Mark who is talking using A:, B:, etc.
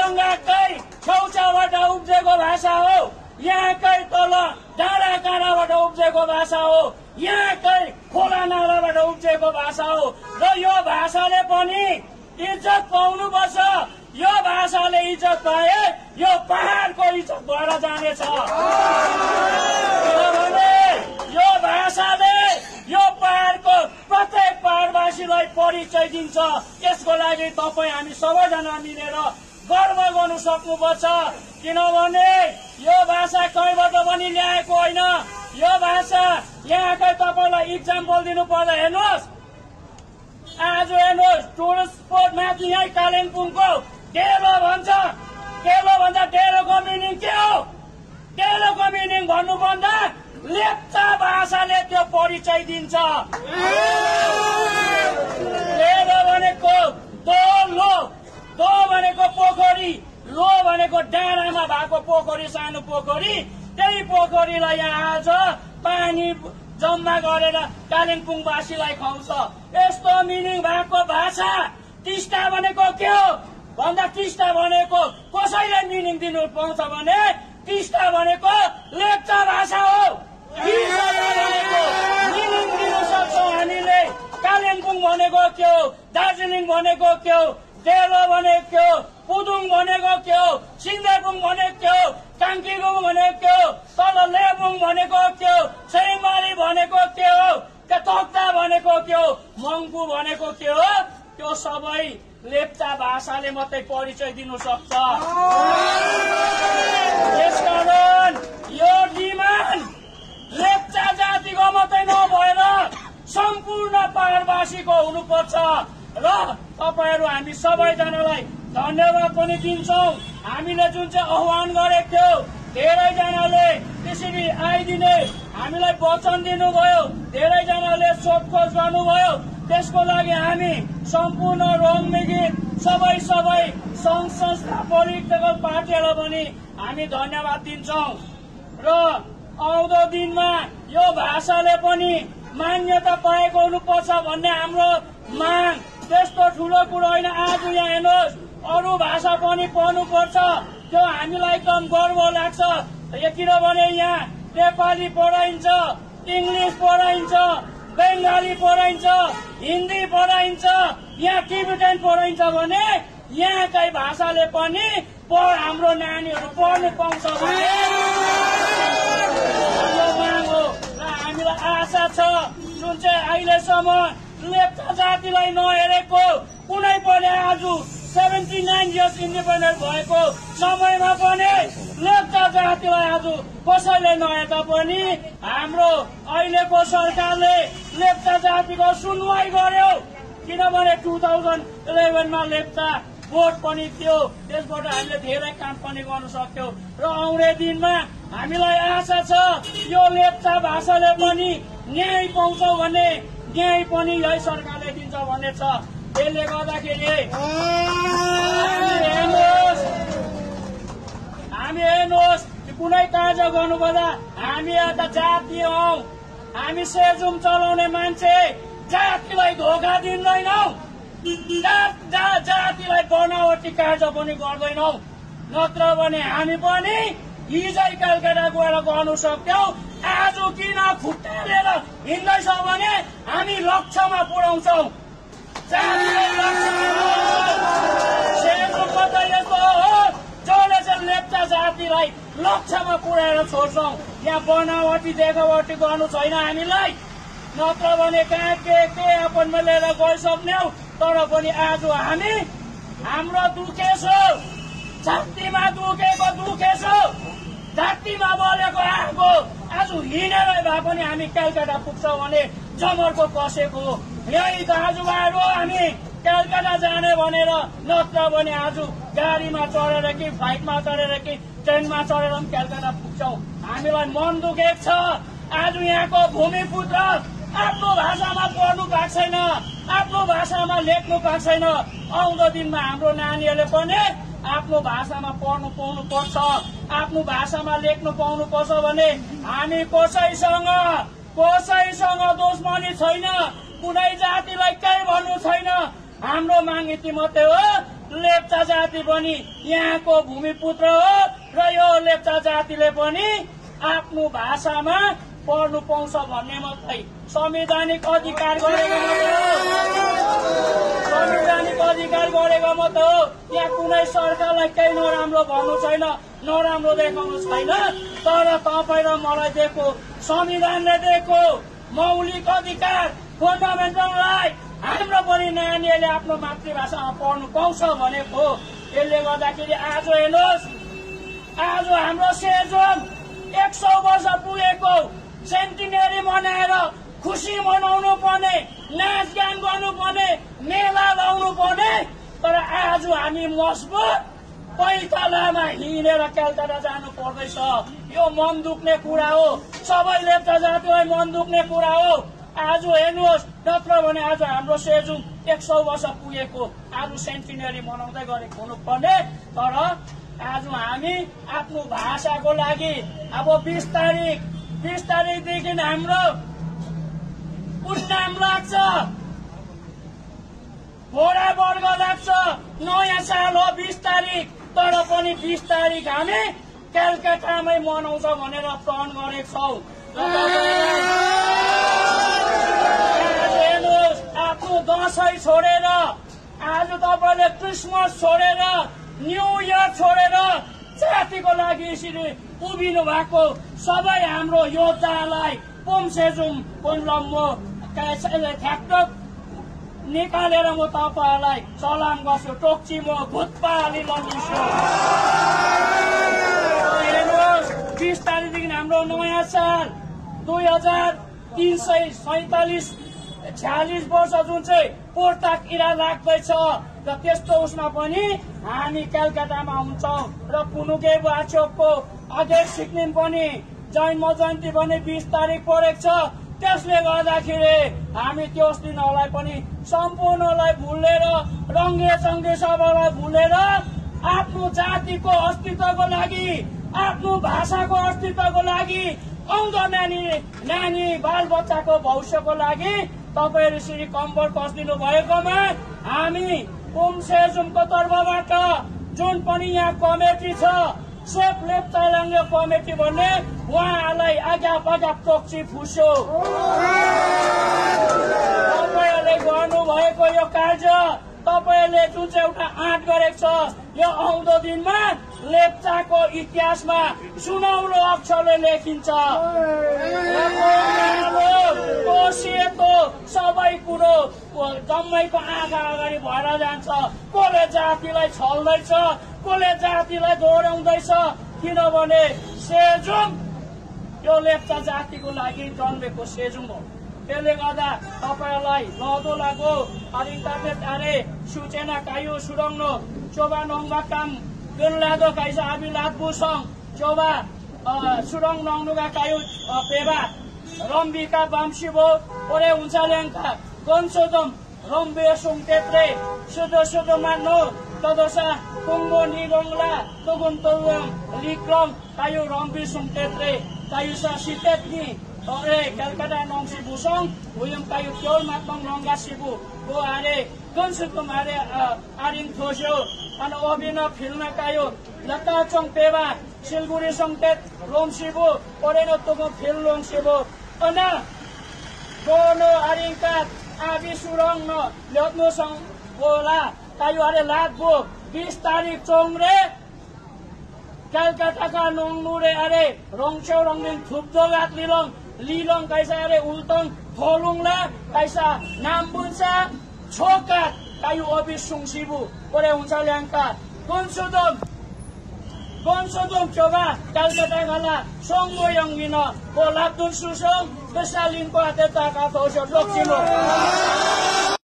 A: ढुङ्गाकै छेउछाउबाट उब्जेको भाषा हो, यहाँकै तल डाँडा काँडाबाट उब्जेको भाषा हो, यहाँकै खोला नालाबाट उब्जेको भाषा हो र यो भाषाले पनि इज्जत पाउनुपर्छ। यो भाषाले इज्जत पाए यो पहाडको इज्जत भएर जानेछ। किनभने यो भाषाले यो पहाडको प्रत्येक पहाडवासीलाई परिचय दिन्छ। यसको लागि तपाईँ हामी सबैजना मिलेर गर्व गर्नु सक्नुपर्छ। किनभने यो भाषा कहीँबाट पनि ल्याएको होइन। यो भाषा यहाँकै तपाईँलाई इक्जाम्पल दिनु पर्दा हेर्नुहोस्, आज हेर्नुहोस् टुरिस्ट स्पोट माथि यहीँ कालिम्पोङको डेलो भन्छ। डेलो भन्दा डेलोको मिनिङ के हो? डेलोको मिनिङ भन्नुभन्दा लेप्चा भाषाले त्यो परिचय दिन्छ। डेलो भनेको दो भनेको पोखरी, लो भनेको डाँडामा भएको पोखरी, सानो पोखरी। त्यही पोखरीलाई यहाँ आज पानी जम्मा गरेर कालिम्पोङवासीलाई खुवाउँछ। यस्तो मिनिङ भएको भाषा। टिस्टा भनेको के हो भन्दा टिस्टा भनेको कसैले मिनिङ दिनु पाउँछ भने टिस्टा भनेको लेप्चा भाषा हो। मिनिङ दिनु सक्छौँ हामीले। कालिम्पोङ भनेको के हो, दार्जिलिङ भनेको के हो, डेलो भनेको के हो, पुदुङ भनेको के हो, सिङ्गेबुङ भनेको के हो, काङ्कीबुङ भनेको के हो, तल लेबुङ भनेको के हो, सेरिमाली भनेको के हो, तोक्ता भनेको के हो, मङ्पू भनेको के हो, त्यो सबै लेप्चा भाषाले मात्रै परिचय दिनु सक्छ। त्यसकारण यो डिमान्ड लेप्चा जातिको मात्रै नभएर सम्पूर्ण पहाडवासीको हुनुपर्छ र तपाईहरू हामी सबैजनालाई धन्यवाद पनि दिन्छौँ। हामीले जुन चाहिँ आह्वान गरेको थियो, धेरैजनाले त्यसरी आइदिने हामीलाई वचन दिनुभयो, धेरैजनाले सोधखोज गर्नुभयो। त्यसको लागि हामी सम्पूर्ण रङमिगित सबै सङ्घ संस्था पोलिटिकल पार्टीहरूलाई पनि हामी धन्यवाद दिन्छौँ र आउँदो दिनमा यो भाषाले पनि मान्यता पाएको हुनुपर्छ भन्ने हाम्रो माग। त्यस्तो ठुलो कुरो होइन। आज यहाँ हेर्नुहोस्, अरू भाषा पनि पढ्नुपर्छ, त्यो हामीलाई एकदम गर्व लाग्छ। किनभने यहाँ नेपाली पढाइन्छ, इङ्ग्लिस पढाइन्छ, बङ्गाली पढाइन्छ, हिन्दी पढाइन्छ, यहाँ टिबेटन पढाइन्छ भने यहाँकै भाषाले पनि हाम्रो नानीहरू पढ्नु पाउँछ भने यो माग हो र हामीलाई आशा छ। जुन चाहिँ अहिलेसम्म लेप्चा जातिलाई नहेरेको कुनै पनि आज 79 इयर्स इन्डिपेन्डेन्ट भएको समयमा पनि लेप्चा जातिलाई आज कसैले नहेर्दा पनि हाम्रो अहिलेको सरकारले लेप्चा जातिको सुनवाई गर्यो। किनभने 2011मा लेप्चा भोट पनि थियो, त्यसबाट हामीले धेरै काम पनि गर्न सक्यौं र आउने दिनमा हामीलाई आशा छ यो लेप्चा भाषाले पनि न्याय पाउँछ भने न्याय पनि यही सरकारले दिन्छ भन्ने छ। त्यसले गर्दाखेरि हामी हेर्नुहोस् कुनै कार्य गर्नुपर्दा हामी एउटा जातीय हौ, हामी सेजुम चलाउने मान्छे जातिलाई धोका दिँदैनौ, जातिलाई बनावटी कार्य पनि गर्दैनौ। नत्र भने हामी पनि हिजै कलकत्ता गएर गर्नु सक्थ्यौं। आज किन खुट्टालेर हिँड्दैछ भने हामी लक्ष्यमा पुर्याउँछौ। सेजुममा त यस्तो हो जसले चाहिँ लेप्चा जातिलाई लक्ष्यमा पुर्याएर छोड्छौं। यहाँ बनावटी देखावटी गर्नु छैन हामीलाई। नत्र भने कहाँ के अपन लिएर गइसक्ने। तर पनि आज हामी हाम्रो दुखेछ, छातीमा दुखेछ, छातीमा बलेको आगो आज हिँडेर भए पनि हामी कलकत्ता पुग्छौँ भने जमरको कसेको यही दाजुभाइहरू हामी कलकत्ता जाने भनेर। नत्र भने आज गाडीमा चढेर कि फ्लाइटमा चढेर कि ट्रेनमा चढेर पनि कलकत्ता पुग्छौँ। हामीलाई मन दुखेको छ। आज यहाँको भूमिपुत्र आफ्नो भाषामा पढ्नु पाएको छैन, आफ्नो भाषामा लेख्नु पाएको छैन। आउँदो दिनमा हाम्रो नानीहरूले पनि आफ्नो भाषामा पढ्नु पाउनु पर्छ, आफ्नो भाषामा लेख्नु पाउनु पर्छ भने हामी कसैसँग दुश्मनी छैन, कुनै जातिलाई केही भन्नु छैन। हाम्रो माग यति मात्रै हो लेप्चा जाति पनि यहाँको भूमिपुत्र हो र यो लेप्चा जातिले पनि आफ्नो भाषामा पढ्नु पाउँछ भन्ने मात्रै संवैधानिक अधिकार गरेको मात्रै हो। यहाँ कुनै सरकारलाई केही नराम्रो भन्नु छैन, नराम्रो देखाउनु छैन। तर तपाईँ र मलाई दिएको संविधानले दिएको मौलिक अधिकार फन्डामेन्टल राइट हाम्रो पनि नानीहरूले आफ्नो मातृभाषामा पढ्नु पाउँछ भनेको। यसले गर्दाखेरि आज हेर्नुहोस्, आज हाम्रो सेजोङ 100 वर्ष पुगेको सेन्टिनेरी मनाएर खुसी मनाउनु पर्ने, नाचगान गर्नु पर्ने, मेला लाउनु पर्ने। तर आज हामी मजबुत पैतालामा हिँडेर कलकत्ता जानु पर्दैछ। यो मन दुख्ने कुरा हो, सबै लेप्चा जातिलाई मन दुख्ने कुरा हो। आज हेर्नुहोस्, नत्र भने आज हाम्रो सेजोङ 100 वर्ष पुगेको आज सेन्टिनेरी मनाउँदै गरेको हुनुपर्ने। तर आज हामी आफ्नो भाषाको लागि अब 20 तारिकदेखि हाम्रो उन्नाम लाग्छ, घोडा वर्ग लाग्छ। नयाँ साल हो 20 तारिक, तर पनि 20 तारिक हामी कलकत्तामै मनाउँछ भनेर प्रण गरेका छौँ। हेर्नुहोस्, आफ्नो दसैँ छोडेर, आज तपाईँले क्रिसमस छोडेर, न्यू इयर छोडेर जातिको लागि यसरी उभिनु भएको सबै हाम्रो योद्धालाई पोमसेजुङ पोन्लम ठ्याक्टक निकालेर म तपाईँहरूलाई सलाम गर्छु। टोक्ची म भुत्पाली लगिन्छु। हेर्नुहोस्, 20 तारिकदेखि हाम्रो नयाँ साल 2347 वर्ष जुन चाहिँ पोर्ताक इरा लाग्दैछ र त्यस्तो उसमा पनि हामी कलकत्तामा हुन्छौँ र पुनुके वाचोकको अघि सिक्किम पनि जन्म जयन्ती पनि 20 तारिक परेको छ। त्यसले गर्दाखेरि हामी त्यस दिनहरूलाई पनि सम्पूर्णलाई भुलेर, रङ्गे चङ्गे सबैलाई भुलेर आफ्नो जातिको अस्तित्वको लागि, आफ्नो भाषाको अस्तित्वको लागि, आउँदो नानी बाल बच्चाको भविष्यको लागि तपाईहरु यसरी कम्बर कस्दिनु भएकोमा हामी पोमसेजुङको तर्फबाट जुन पनि यहाँ कमिटी छ, सेफ लेप्चा रङ्गे कमिटी भन्ने, उहाँलाई आज्ञा टोक्ची फुस्यो। तपाईहरुले गर्नु भएको यो कार्य, तपाईहरुले जुन चाहिँ एउटा आँट गरेको छ, यो आउँदो दिनमा लेप्चाको इतिहासमा सुनौलो अक्षरले लेखिन्छ। कोसिएको सबै कुरो जम्मैको आँखा अगाडि भएर जान्छ। कसले जातिलाई छल्दैछ, कसले जातिलाई दोहोऱ्याउँदैछ, किनभने सेजुङ यो लेप्चा जातिको लागि जन्मेको सेजुङ हो। त्यसले गर्दा तपाईहरुलाई लदो लागो अरिन्ताले तारे सूचना कायु सुरङ्नो चोबा नङवा काम गनलादो काइसा आबि लादबुसङ चोबा सुरङ नङनुगा कायु पेबा रम्बिका बामसिबो ओरे उन्साल्याङका गनसोदम रम्बे सुङतेत्रे सुदो मान्नो तदसा कुङ्गो निरङला तगुन्तलङ लिक्रङ कायु रम्बी सुङतेत्रे कायुसा सितेतनी अरे कलकत्ता नङसी बुसङ उयम कायु क्योल मातमङ नङगा सिबु गो आरे गनसुतम आरे आरिन थोस्यो अनि अभिन फिल्म कायो लता चङ पेबा सिलगुडी सङ्केत रोम सिबु ओरेनो तोगो फिल लोङ सिबु अन गोनो आरिङका आबि सुरङ न ल्यात्नु सङ बोला कायो आरे लादबो 20 तारिक चोङरे कलकत्ताका नङनुरे आरे रङछेउ रङदिन थुप्दो गात लिलङ कैसा अरे उल्टङ थोलुङला कैसा नामबुन्सा छोका कायु अबि सुङसिबु ओरे हुन्छ ल्याङका गनसोदम चोबा कलकत्ता गला सोङगो यङगिन ओ लादुन सुसङ बेसालिनको आते ताका थोसो टोक्सिनो